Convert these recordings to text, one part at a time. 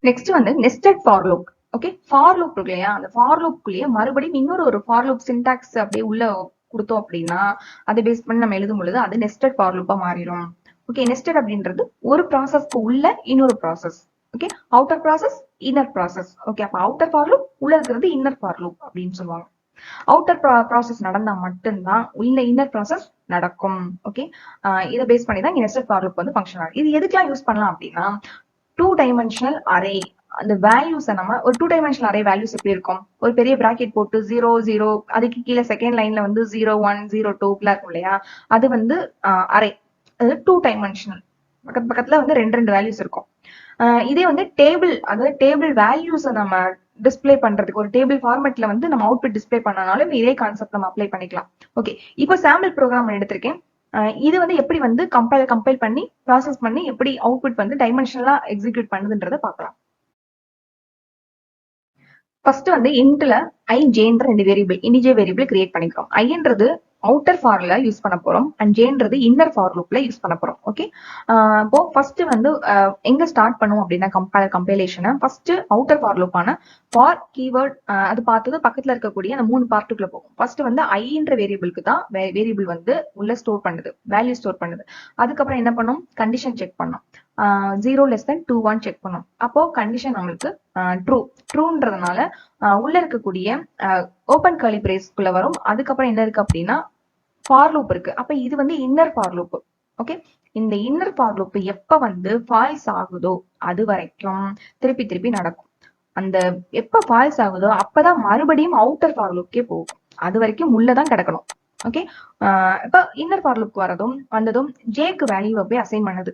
Next வந்து nested for loop. Okay, for loop இருக்கு இல்லையா, அந்த ஃபார் லூப்குள்ளேயே மறுபடியும் இன்னொரு ஃபார் லூப் சின்டாக்ஸ் அப்படியே உள்ள கொடுத்தோம் அப்படின்னா அதை பேஸ் பண்ணி நம்ம எழுதும் பொழுது அது நெஸ்டட் ஃபார் லூப்பா மாறிடும். ஓகே, நெஸ்டட் அப்படின்றது ஒரு ப்ராசஸ்க்கு உள்ள இன்னொரு process. Okay, outer process, inner process. Okay, அப்ப அவுட்டர் ஃபார் லூப் உள்ள இருக்கிறது இன்னர் ஃபார் லூப் அப்படின்னு சொல்லுவாங்க. அவுட்டர் ப்ராசஸ் நடந்தா மட்டும்தான் உள்ள இன்னர் ப்ராசஸ் நடக்கும். ஓகே, இதை பேஸ் பண்ணி தான் நெஸ்டட் ஃபார் லூப் வந்து ஃபங்க்ஷன் ஆகும். இது எதுக்கெல்லாம் யூஸ் பண்ணலாம் அப்படின்னா, 2 டைமென்ஷனல் அரே அந்த வேல்யூஸ் நம்ம ஒரு 2 டைமென்ஷனல் அரே வேல்யூஸ் எப்படி இருக்கும், ஒரு பெரிய பிராக்கெட் போட்டு 0 0 அதுக்கு கீழே செகண்ட் லைன்ல வந்து 0 1 0 2 இருக்கும் இல்லையா, அது வந்து அரே. அது 2 டைமென்ஷனல், பக்கத்துல வந்து ரெண்டு வேல்யூஸ் இருக்கும். இதே வந்து டேபிள், அதாவது டேபிள் வேல்யூஸ் நம்ம டிஸ்பிளே பண்றதுக்கு ஒரு டேபிள் ஃபார்மேட்ல வந்து நம்ம அவுட்புட் டிஸ்பிளே பண்ணனாலும் இதே கான்செப்ட் நம்ம அப்ளை பண்ணிக்கலாம். ஓகே, இப்போ சாம்பிள் ப்ரோக்ராம் எடுத்திருக்கேன். இது வந்து எப்படி வந்து கம்பைல் பண்ணி ப்ராசஸ் பண்ணி எப்படி அவுட்புட் வந்து டைமென்ஷனலா எக்ஸிக்யூட் பண்ணுதுன்றத பார்க்கலாம். ஃபர்ஸ்ட் வந்து இன்ட்ல ஐஜேன்ற 2 வேரியபிள், இன்டிஜர் வேரியபிள் கிரியேட் பண்ணிக்கிறோம். ஐன்றது அவுட்டர் ஃபார்ல யூஸ் பண்ண போறோம் அண்ட் ஜேன்றது இன்னர் ஃபார் லூப்ல யூஸ் பண்ண போறோம். ஓகே, இப்போ ஃபர்ஸ்ட் வந்து எங்க ஸ்டார்ட் பண்ணுவோம் அப்படின்னா கம்பைலேஷனை ஃபர்ஸ்ட் அவுட்டர் ஃபார் லூப்பான ஃபார் கீவேர்ட் அது பார்த்தது பக்கத்துல இருக்கக்கூடிய அந்த 3 பார்ட்டுக்குள்ள போகும். ஃபர்ஸ்ட் வந்து ஐன்ற வேரியபிளுக்கு தான் வேரியபிள் வந்து உள்ள ஸ்டோர் பண்ணுது, வேல்யூ ஸ்டோர் பண்ணுது. அதுக்கப்புறம் என்ன பண்ணும், கண்டிஷன் செக் பண்ணும். 0 லெஸ் தென் 2 1 செக் பண்ணும். அப்போ கண்டிஷன் நம்மளுக்கு ட்ரூன்றதுனால உள்ள இருக்கக்கூடிய ஓபன் கர்லி பிரேஸ்க்குள்ள வரும். அதுக்கப்புறம் என்ன இருக்கு அப்படின்னா ஃபார் லூப் இருக்கு. அப்ப இது வந்து இன்னர் ஃபார் லூப். ஓகே, இந்த இன்னர் ஃபார் லூப் எப்ப வந்து ஃபால்ஸ் ஆகுதோ அது வரைக்கும் திருப்பி திருப்பி நடக்கும். அந்த எப்ப ஃபால்ஸ் ஆகுதோ அப்பதான் மறுபடியும் அவுட்டர் ஃபார் லூப்கே போகும். அது வரைக்கும் உள்ளதான் கிடக்கணும். ஓகே, இப்ப இன்னர் ஃபார் லூப் வந்ததும் ஜேக்கு வேல்யூ போய் அசைன் பண்ணுது.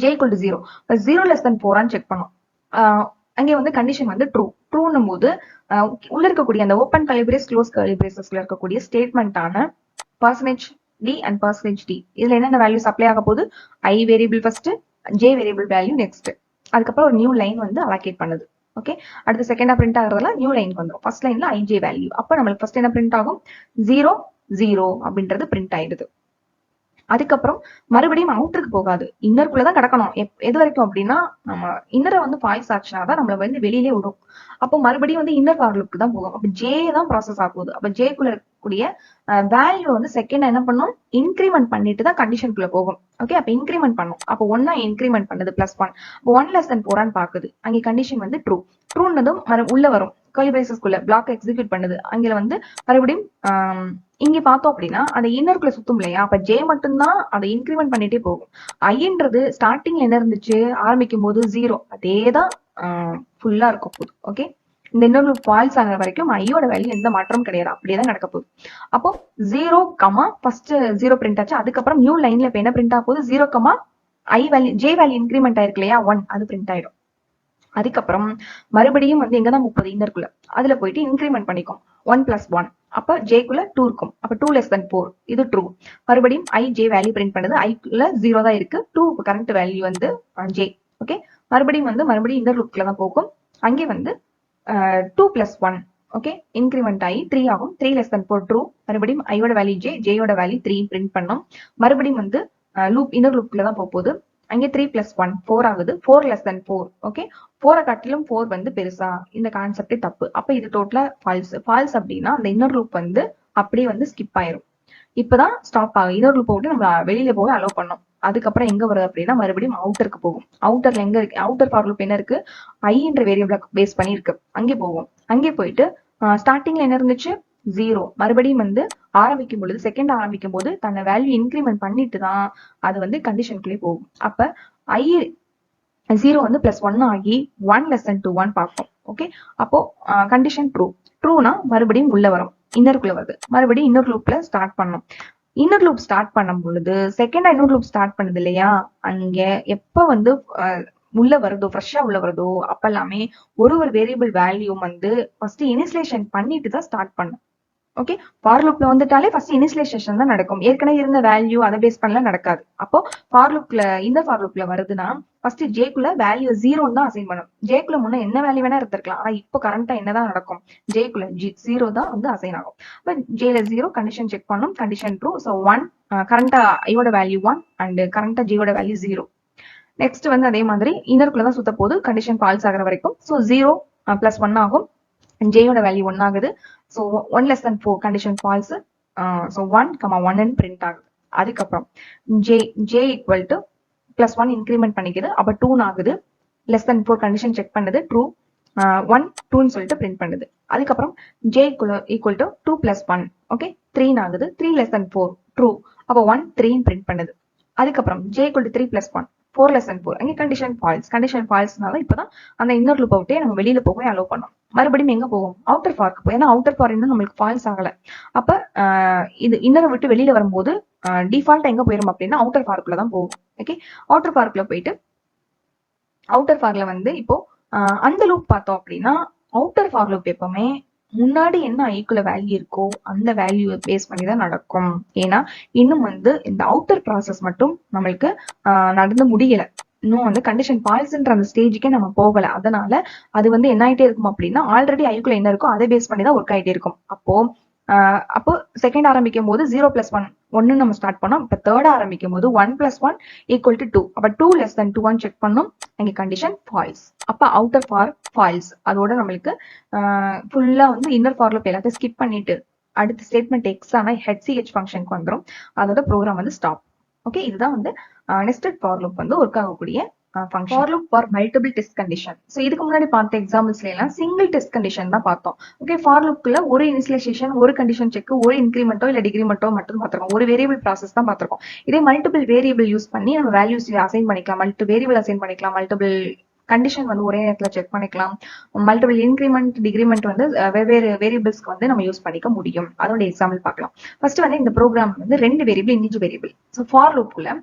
J equal to 0, 0 less than 4 check பண்ணும். அங்கே வந்து கண்டிஷன் வந்து ட்ரூன்னும் போது உள்ள இருக்கக்கூடிய அந்த open curly brace close curly பிரேசஸ்ல இருக்கக்கூடிய ஸ்டேட்மெண்டான %d அண்ட் %d இதுல என்னென்ன வேல்யூஸ் அப்ளை ஆக போகுது, I variable first, J variable value next, அதுக்கப்புறம் ஒரு நியூ லைன் வந்து அலோகேட் பண்ணுது. ஓகே, அடுத்து செகண்டா பிரிண்ட் ஆகுறதுல நியூ லைனுக்கு வந்துடும். ஃபர்ஸ்ட் லைன்ல ஐஜே வேல்யூ, அப்ப நம்மளுக்கு ஃபர்ஸ்ட் என்ன பிரிண்ட் ஆகும், 0 0 அப்படின்றது பிரிண்ட் ஆயிடுது. அதுக்கப்புறம் மறுபடியும் அவுட்டருக்கு போகாது, இன்னருக்குள்ளதான் கிடக்கணும். எது வரைக்கும் அப்படின்னா நம்ம இன்னரை வந்து ஃபால்ஸ் ஆச்சுன்னா தான் நம்மள வந்து வெளியிலே விடும். அப்போ மறுபடியும் வந்து இன்னர் ஃபார் லூப்க்கு தான் போகும். அப்ப ஜே தான் ப்ராசஸ் ஆகுது. அப்ப ஜேக்குள்ள இருக்கக்கூடிய வேல்யூ வந்து செகண்ட் என்ன பண்ணும், இன்கிரிமெண்ட் பண்ணிட்டு தான் கண்டிஷனுக்குள்ள போகும். ஓகே, அப்ப இன்கிரிமெண்ட் பண்ணும். அப்போ 1 இன்கிரிமெண்ட் பண்ணுது +1. 1 லெஸ் தென் 4 பாக்குது. அங்கே கண்டிஷன் வந்து ட்ரூன்னதும் உள்ள வரும் கர்லி பிரேசஸ்க்குள்ள பிளாக் எக்ஸிக்யூட் பண்ணுது. அங்க வந்து மறுபடியும் இங்க பார்த்தோம் அப்படின்னா அந்த இன்னருக்குள்ள சுத்தும் இல்லையா, அப்ப ஜே மட்டும்தான் அதை இன்கிரிமெண்ட் பண்ணிட்டே போகும். ஐன்றது ஸ்டார்டிங்ல என்ன இருந்துச்சு, ஆரம்பிக்கும் போது 0, அதேதான் ஃபுல்லா இருக்க போகுது. ஓகே, இந்த இன்னொரு ஃபால்ஸ் ஆகிற வரைக்கும் ஐயோட வேல்யூ எந்த மாற்றமும் கிடையாது, அப்படியேதான் நடக்க போகுது. அப்போ 0, ஃபர்ஸ்ட் 0 பிரிண்ட் ஆச்சு. அதுக்கப்புறம் நியூ லைன்ல இப்ப என்ன பிரிண்ட் ஆக போகுது, 0, ஐ வேல்யூ ஜே வேல்யூ இன்கிரிமெண்ட் ஆயிருக்கு இல்லையா 1, அது பிரிண்ட் ஆயிடும். அதுக்கப்புறம் மறுபடியும் வந்து எங்கதான் 30 இன்னருக்குள்ள அதுல போயிட்டு இன்கிரிமெண்ட் பண்ணிக்கும் 1 + 1. அப்ப ஜேக்குள்ள 2 இருக்கும். அப்ப 2 லெஸ் தென் 4, இது ட்ரூ. மறுபடியும் ஐ ஜே வேல்யூ பிரிண்ட் பண்ணுது. ஐக்குள்ள 0 தான் இருக்கு. 2 கரண்ட் வேல்யூ வந்து ஜே. ஓகே, மறுபடியும் இன்னர் லூப்ல தான் போகும். அங்கே வந்து 2 + 1. ஓகே, இன்கிரிமெண்ட் ஆகி 3 ஆகும். 3 லெஸ் தென் 4 ட்ரூ. மறுபடியும் ஐயோட வேல்யூ ஜே, ஜேயோட வேல்யூ 3 பிரிண்ட் பண்ணோம். மறுபடியும் வந்து இன்னர் லூப்ல தான் போகுது. அங்கே 3 + 1 4 ஆகுது. 4 லெஸ் தென் 4. ஓகே, 4 காட்டிலும் 4 வந்து பெருசா, இந்த கான்செப்டே தப்பு. அப்ப இது டோட்டலா ஃபால்ஸ் அப்படின்னா அந்த இன்னர் லூப் வந்து அப்படியே வந்து ஸ்கிப் ஆயிரும். இப்பதான் ஸ்டாப் ஆகும். இன்னர் லூப் போட்டு நம்ம வெளியில போக அலோவ் பண்ணோம். அதுக்கப்புறம் எங்க வருது அப்படின்னா மறுபடியும் அவுட்டருக்கு போகும். அவுட்டர்ல எங்க இருக்கு, அவுட்டர் ஃபார் லூப் என்ன இருக்கு, ஐ என்ற வேரியபிள பேஸ் பண்ணி இருக்கு. அங்கே போகும். அங்கே போயிட்டு ஸ்டார்டிங்ல என்ன இருந்துச்சு, 0. மறுபடியும் வந்து ஆரம்பிக்கும் பொழுது செகண்ட் ஆரம்பிக்கும் போது தன்னை வேல்யூ இன்கிரிமெண்ட் பண்ணிட்டு தான் அது வந்து கண்டிஷனுக்குள்ளே போகும். அப்ப ஐ 0 வந்து +1 ஆகி 1 லெஸ் தென் 2 1 பார்ப்போம். ஓகே, அப்போ கண்டிஷன் ட்ரூனா மறுபடியும் உள்ள வரும், இன்னருக்குள்ள வருது. மறுபடியும் இன்னொரு லூப்ல ஸ்டார்ட் பண்ணும். இன்னர் லூப் ஸ்டார்ட் பண்ணும் பொழுது செகண்டா இன்னொரு லூப் ஸ்டார்ட் பண்ணுது இல்லையா, அங்க எப்ப வந்து உள்ள வருதோ, ஃப்ரெஷ்ஷா உள்ள வருதோ அப்ப எல்லாமே ஒரு வேரியபிள் வேல்யூ வந்து ஃபர்ஸ்ட் இனிஷியலைசேஷன் பண்ணிட்டு தான் ஸ்டார்ட் பண்ணும். ஓகே, ஃபார் லூப்ல வந்துட்டாலே ஃபர்ஸ்ட் இனிஷியலைசேஷன் தான் நடக்கும். ஏற்கனவே இருந்த வேல்யூ அதை பேஸ் பண்ணல நடக்காது. அப்போ ஃபார் லூப்ல இந்த ஃபார் லூப்ல வருதுன்னா ஃபர்ஸ்ட் ஜேக்குள்ள வேல்யூ 0 தான் அசைன் பண்ணும். ஜேக்குள்ள முன்ன என்ன வேல்யூ வேணா இருந்திருக்கலாம். ஆனா இப்போ கரண்டா என்னதான் நடக்கும், ஜேக்குள்ள 0 தான் வந்து அசைன் ஆகும். இப்போ ஜேல 0 கண்டிஷன் செக் பண்ணும், கண்டிஷன் ட்ரூ. ஸோ 1 கரண்டா ஐயோட வேல்யூ 1 அண்ட் கரண்டா ஜேயோட வேல்யூ 0. நெக்ஸ்ட் வந்து அதே மாதிரி இன்னருக்குள்ள தான் சுத்த போகுது கண்டிஷன் ஃபால்ஸ் ஆகிற வரைக்கும். ஸோ 0 + 1 ஆகும். ஜேயோட வேல்யூ 1 ஆகுது. So 1 less than 4 condition falls. So 1, 1 print ஆகுது. அதுக்கப்புறம் ஜே ஈக்குவல் டு +1 இன்க்ரிமெண்ட் பண்ணிக்குது. அப்ப 2 ஆகுது. less than 4 கண்டிஷன் செக் பண்ணுது. ட்ரூ. 1 2ன்னு சொல்லிட்டு பிரிண்ட் பண்ணுது. அதுக்கப்புறம் ஜே ஈக்குவல் டு 2 + 1 ஓகே 3 ஆகுது. 3 less than 4 ட்ரூ. அப்ப 1 3 பிரிண்ட் பண்ணுது. அதுக்கப்புறம் J equal to 3 + 1 4 less than 4 அங்கே கண்டிஷன் ஃபால்ஸ். கண்டிஷன் ஃபால்ஸ்னால இப்பதான் அந்த இன்னர் லூப் விட்டே நம்ம வெளியில போகவே அலோவ் பண்ணோம். மறுபடியும் எங்க போகும்? அவுட்டர் ஃபார்க்கு போய். ஏன்னா அவுட்டர் ஃபார் இன்னும் நம்மளுக்கு ஃபால்ஸ் ஆகல. அப்ப இது இன்னரை விட்டு வெளியில வரும்போது டிஃபால்ட் எங்க போயிரும் அப்படின்னா அவுட்டர் ஃபார்க்குள்ள தான் போகும். ஓகே அவுட்டர் ஃபார்க்குள்ள போயிட்டு அவுட்டர் ஃபார்ல வந்து இப்போ அந்த லூப் பார்த்தோம் அப்படின்னா அவுட்டர் ஃபார் லூப் எப்பவுமே முன்னாடி என்ன ஐக்குள்ள வேல்யூ இருக்கோ அந்த வேல்யூ பேஸ் பண்ணி தான் நடக்கும். ஏன்னா இன்னும் வந்து இந்த அவுட்டர் ப்ராசஸ் மட்டும் நம்மளுக்கு நடந்து முடியல. இன்னும் வந்து கண்டிஷன் ஃபால்ஸ்ன்ற அந்த ஸ்டேஜுக்கே நம்ம போகல. அதனால அது வந்து என்ன ஆயிட்டே இருக்கும் அப்படின்னா ஆல்ரெடி ஐக்குள்ள என்ன இருக்கோ அதை பேஸ் பண்ணி தான் ஒர்க் ஆயிட்டே இருக்கும். அப்போ செகண்ட் ஆரம்பிக்கும் போது 0 + 1 1 நம்ம ஸ்டார்ட் பண்ணோம். இப்ப தேர்ட் ஆரம்பிக்கும் போது 1 + 1 = 2. அப்ப 2 less than 2 செக் பண்ணோம். இங்க கண்டிஷன் ஃபால்ஸ். அப்ப அவுட்டர் ஃபார் ஃபால்ஸ். அதோட நம்மளுக்கு ஃபுல்லா வந்து இன்னர் ஃபார் லூப் எல்லாத்தையும் ஸ்கிப் பண்ணிட்டு அடுத்த ஸ்டேட்மெண்ட் எக்ஸ் ஆனா HCH ஃபங்க்ஷனுக்கு வந்துடும். அதோட ப்ரோக்ராம் வந்து ஸ்டாப். ஓகே இதுதான் வந்து நெஸ்டட் ஃபார் லூப் வந்து ஒர்க் ஆகக்கூடிய function. For loop for multiple test condition. So இதுக்கு முன்னாடி பார்த்த எக்ஸாம்பிள்ஸ்ல எல்லாம் சிங்கிள் டெஸ்ட் கண்டிஷன் தான் பார்த்தோம். ஓகே ஃபார் லூப்ல ஒரு இனிஷியலைசேஷன் ஒரு கண்டிஷன் செக் ஒரு இன்கிரிமெண்டோ இல்ல டிகிரிமெண்டோ மட்டும் பார்த்திருக்கோம். ஒரு வேரியபிள் ப்ராசஸ் தான் பார்த்திருக்கோம். இதே மல்டிபிள் வேரியபிள் யூஸ் பண்ணி நம்ம வேல்யூஸ் அசைன் பண்ணிக்கலாம். மல்டிபிள் வேரியபிள் அசைன் பண்ணிக்கலாம். மல்டிபிள் கண்டிஷன் வந்து ஒரே நேரத்துல செக் பண்ணிக்கலாம். மல்டிபிள் இன்கிரிமெண்ட் டிகிரிமெண்ட் வந்து வெவ்வேறு வேரியபிள்ஸ்க்கு வந்து நம்ம யூஸ் பண்ணிக்க முடியும். அதோட எக்ஸாம்பிள் பார்க்கலாம். ஃபர்ஸ்ட் வந்து இந்த ப்ரோக்ராம் வந்து 2 variable integer variable. So for லூப்ல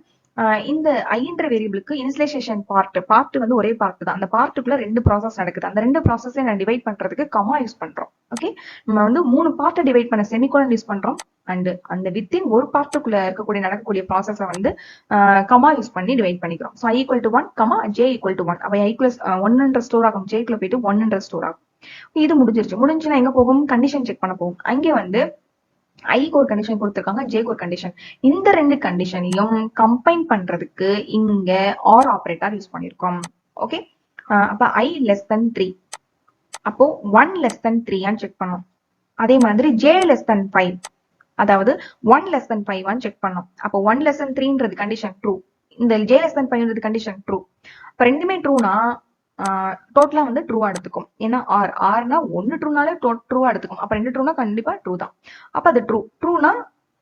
இந்த ஐன்ற வேரியபிளுக்கு இனிஷியலைசேஷன் பார்ட் வந்து ஒரே பார்ட் தான். அந்த பார்ட்டுக்குள்ள 2 ப்ராசஸ் நடக்குது. அந்த 2 ப்ராசஸை நான் டிவைட் பண்றதுக்கு கமா யூஸ் பண்றோம். ஓகே நம்ம வந்து 3 பார்ட்டை டிவைட் பண்ண செமிகோலன் யூஸ் பண்றோம். அண்ட் அந்த வித்தின் ஒரு பார்ட்டுக்குள்ள இருக்கக்கூடிய நடக்கக்கூடிய ப்ராசஸை வந்து கமா யூஸ் பண்ணி டிவைட் பண்ணிக்கிறோம். So I = 1 comma J = 1. அப்ப I + 1 ஸ்டோர் ஆகும். J க்குள்ள போயிட்டு 1 ஸ்டோர் ஆகும். இது முடிஞ்சுன்னா எங்க போகும்? கண்டிஷன் செக் பண்ண போகும். அங்கே வந்து ஐக்கு ஒரு கண்டிஷன் கொடுத்திருக்காங்க, ஜேக்கு ஒரு கண்டிஷன். இந்த 2 கண்டிஷனையும் கம்பைன் பண்றதுக்கு இங்க ஆர் ஆபரேட்டர் யூஸ் பண்ணிருக்கோம். ஓகே அப்ப I less than 3 அப்போ 1 less than 3 செக் பண்ணோம். அதே மாதிரி J less than 5 அதாவது 1 less than 5 செக் பண்ணோம். அப்போ 1 less than 3ன்றது கண்டிஷன் ட்ரூ. இந்த J less than 5ன்றது கண்டிஷன் ட்ரூ. அப்ப ரெண்டுமே ட்ரூனா டோட்டலா வந்து ட்ரூவா எடுத்துக்கும். ஏன்னா ஆர்னா 1 ட்ரூனாலே ட்ரூவா எடுத்துக்கும். அப்ப 2 ட்ரூனா கண்டிப்பா ட்ரூ தான். அப்ப அது ட்ரூனா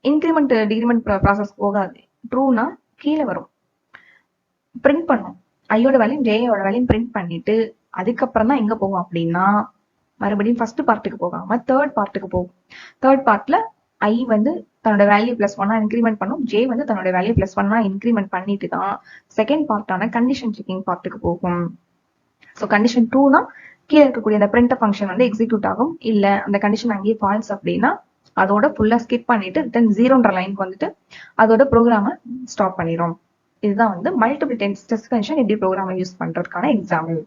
இன்கிரிமெண்ட் டிகிரிமெண்ட் ப்ராசஸ் போகாது. ட்ரூனா கீழே வரும். பிரிண்ட் பண்ணும். ஐயோட வேல்யூம் ஜேயோட வேல்யூம் பிரிண்ட் பண்ணிட்டு அதுக்கப்புறம் தான் எங்க போகும் அப்படின்னா மறுபடியும் ஃபர்ஸ்ட் பார்ட்டுக்கு போகாம தேர்ட் பார்ட்டுக்கு போகும். தேர்ட் பார்ட்ல ஐ வந்து தன்னோட வேல்யூ +1 இன்க்ரிமெண்ட் பண்ணும். ஜே வந்து தன்னோட வேல்யூ +1 இன்க்ரிமெண்ட் பண்ணிட்டு தான் செகண்ட் பார்ட்டான கண்டிஷன் செக்கிங் பார்ட்டுக்கு போகும். ஸோ கண்டிஷன் ட்ரூனா கீழே இருக்கக்கூடிய அந்த பிரிண்ட் ஃபங்க்ஷன் வந்து எக்ஸிக்யூட் ஆகும். இல்ல அந்த கண்டிஷன் அங்கேயே ஃபால்ஸ் அப்படின்னா அதோட ஃபுல்லா ஸ்கிப் பண்ணிட்டு ரிட்டன் 0ன்ற லைனுக்கு வந்துட்டு அதோட ப்ரோக்ராமை ஸ்டாப் பண்ணிடும். இதுதான் வந்து மல்டிபிள் டெஸ்ட் கண்டிஷன் எப்படி ப்ரோக்ராமை யூஸ் பண்றதுக்கான எக்ஸாம்பிள்.